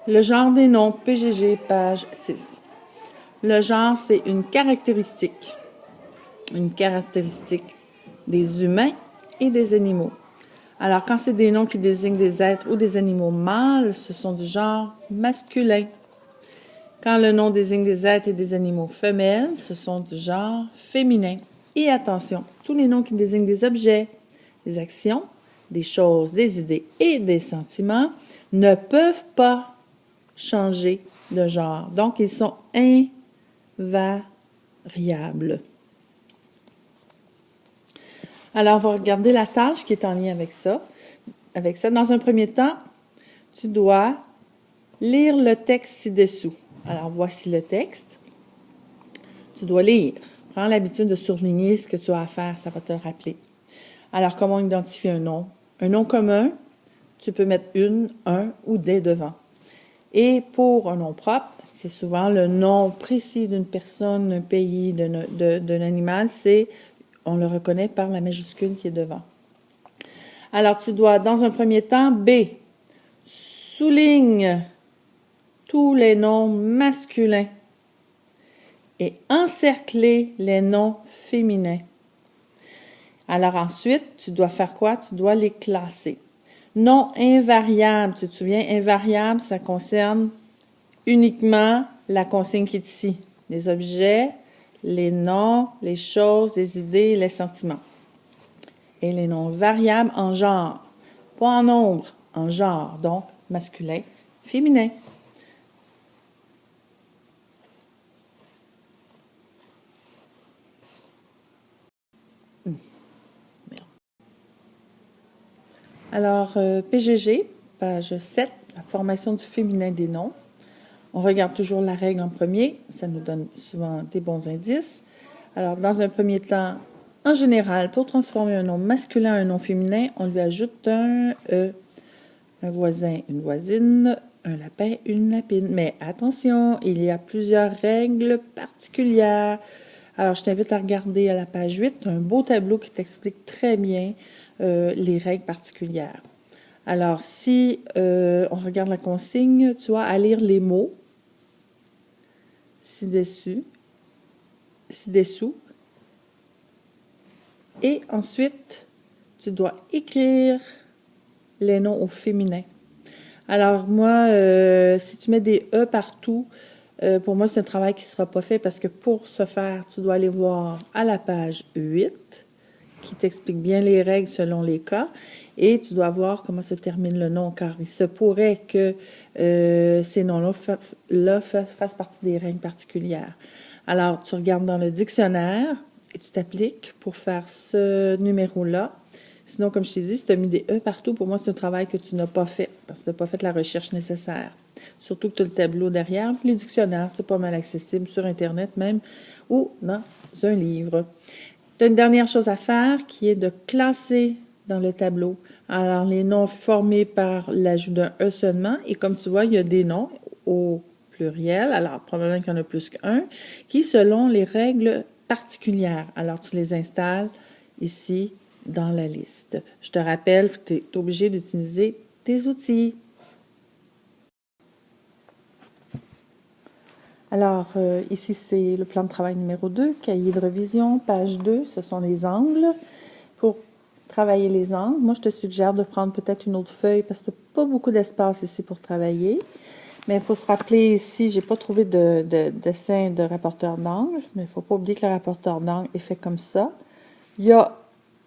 Le genre des noms, PGG, page 6. Le genre, c'est une caractéristique des humains et des animaux. Alors, quand c'est des noms qui désignent des êtres ou des animaux mâles, ce sont du genre masculin. Quand le nom désigne des êtres et des animaux femelles, ce sont du genre féminin. Et attention, tous les noms qui désignent des objets, des actions, des choses, des idées et des sentiments ne peuvent pas changer de genre. Donc, ils sont invariables. Alors, on va regarder la tâche qui est en lien avec ça. Dans un premier temps, tu dois lire le texte ci-dessous. Alors, voici le texte. Tu dois lire. Prends l'habitude de surligner ce que tu as à faire, ça va te le rappeler. Alors, comment identifier un nom? Un nom commun, tu peux mettre une, un ou des devant. Et pour un nom propre, c'est souvent le nom précis d'une personne, d'un pays, d'un animal, on le reconnaît par la majuscule qui est devant. Alors, tu dois, dans un premier temps, B, souligne tous les noms masculins et encercler les noms féminins. Alors ensuite, tu dois faire quoi? Tu dois les classer. Nom invariable, tu te souviens, invariable, ça concerne uniquement la consigne qui est ici. Les objets, les noms, les choses, les idées, les sentiments. Et les noms variables en genre, pas en nombre, en genre, donc masculin, féminin. Alors, PGG, page 7, la formation du féminin des noms. On regarde toujours la règle en premier, ça nous donne souvent des bons indices. Alors, dans un premier temps, en général, pour transformer un nom masculin en un nom féminin, on lui ajoute un E. Un voisin, une voisine, un lapin, une lapine. Mais attention, il y a plusieurs règles particulières. Alors, je t'invite à regarder à la page 8, un beau tableau qui t'explique très bien les règles particulières. Alors, si on regarde la consigne, tu as à lire les mots ci-dessous. Et ensuite, tu dois écrire les noms au féminin. Alors, moi, si tu mets des E partout, pour moi, c'est un travail qui ne sera pas fait parce que pour ce faire, tu dois aller voir à la page 8 qui t'explique bien les règles selon les cas et tu dois voir comment se termine le nom car il se pourrait que ces noms-là fassent partie des règles particulières. Alors, tu regardes dans le dictionnaire et tu t'appliques pour faire ce numéro-là. Sinon, comme je t'ai dit, si tu as mis des E partout, pour moi, c'est un travail que tu n'as pas fait parce que tu n'as pas fait la recherche nécessaire. Surtout que tu as le tableau derrière. Puis les dictionnaires, c'est pas mal accessible sur Internet même ou dans un livre. Tu as une dernière chose à faire qui est de classer dans le tableau. Alors, les noms formés par l'ajout d'un E seulement. Et comme tu vois, il y a des noms au pluriel, alors probablement qu'il y en a plus qu'un, qui selon les règles particulières. Alors, tu les installes ici dans la liste. Je te rappelle que tu es obligé d'utiliser tes outils. Alors, ici, c'est le plan de travail numéro 2, cahier de révision, page 2, ce sont les angles. Pour travailler les angles, moi, je te suggère de prendre peut-être une autre feuille parce que tu n'as pas beaucoup d'espace ici pour travailler. Mais il faut se rappeler ici, je n'ai pas trouvé de dessin de rapporteur d'angle, mais il ne faut pas oublier que le rapporteur d'angle est fait comme ça. Il y a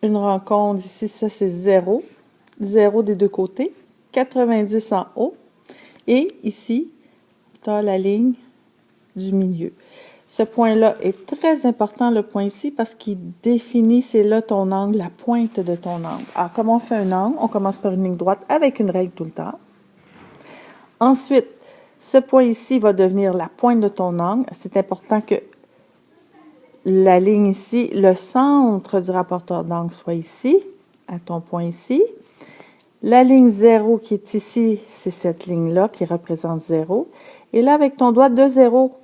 une rencontre ici, ça c'est 0. 0 des deux côtés, 90 en haut. Et ici, tu as la ligne du milieu. Ce point-là est très important, le point ici, parce qu'il définit, c'est là ton angle, la pointe de ton angle. Alors, comment on fait un angle? On commence par une ligne droite avec une règle tout le temps. Ensuite, ce point ici va devenir la pointe de ton angle. C'est important que la ligne ici, le centre du rapporteur d'angle soit ici, à ton point ici. La ligne 0 qui est ici, c'est cette ligne-là qui représente 0. Et là, avec ton doigt de 0,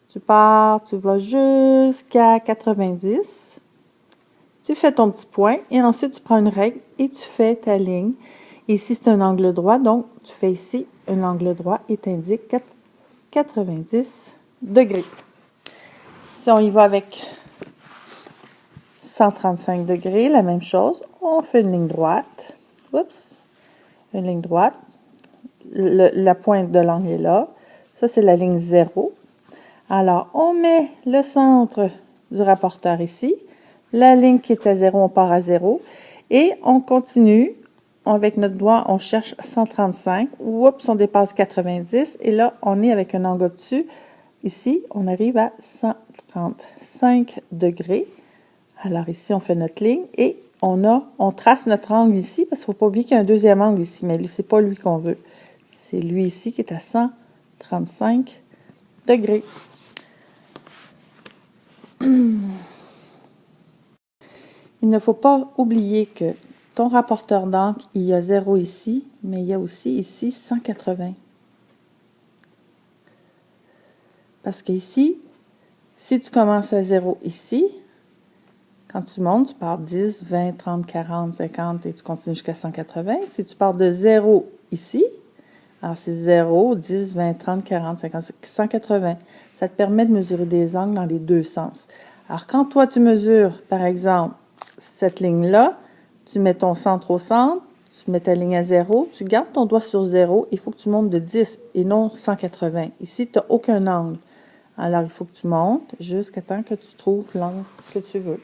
tu pars, tu vas jusqu'à 90. Tu fais ton petit point et ensuite tu prends une règle et tu fais ta ligne. Ici, c'est un angle droit, donc tu fais ici un angle droit et tu indiques 90 degrés. Si on y va avec 135 degrés, la même chose, on fait une ligne droite. Oups, une ligne droite. La pointe de l'angle est là. Ça, c'est la ligne 0. Alors, on met le centre du rapporteur ici. La ligne qui est à 0, on part à 0. Et on continue. Avec notre doigt, on cherche 135. Oups, on dépasse 90. Et là, on est avec un angle dessus. Ici, on arrive à 135 degrés. Alors ici, on fait notre ligne et on trace notre angle ici, parce qu'il ne faut pas oublier qu'il y a un deuxième angle ici, mais ce n'est pas lui qu'on veut. C'est lui ici qui est à 135 degrés. Il ne faut pas oublier que ton rapporteur d'angle, il y a 0 ici, mais il y a aussi ici 180. Parce qu'ici, si tu commences à 0 ici, quand tu montes, tu pars 10, 20, 30, 40, 50 et tu continues jusqu'à 180. Si tu pars de 0 ici, alors c'est 0, 10, 20, 30, 40, 50, 180. Ça te permet de mesurer des angles dans les deux sens. Alors quand toi tu mesures, par exemple, cette ligne-là, tu mets ton centre au centre, tu mets ta ligne à 0, tu gardes ton doigt sur 0, il faut que tu montes de 10 et non 180. Ici, tu n'as aucun angle. Alors, il faut que tu montes jusqu'à temps que tu trouves l'angle que tu veux.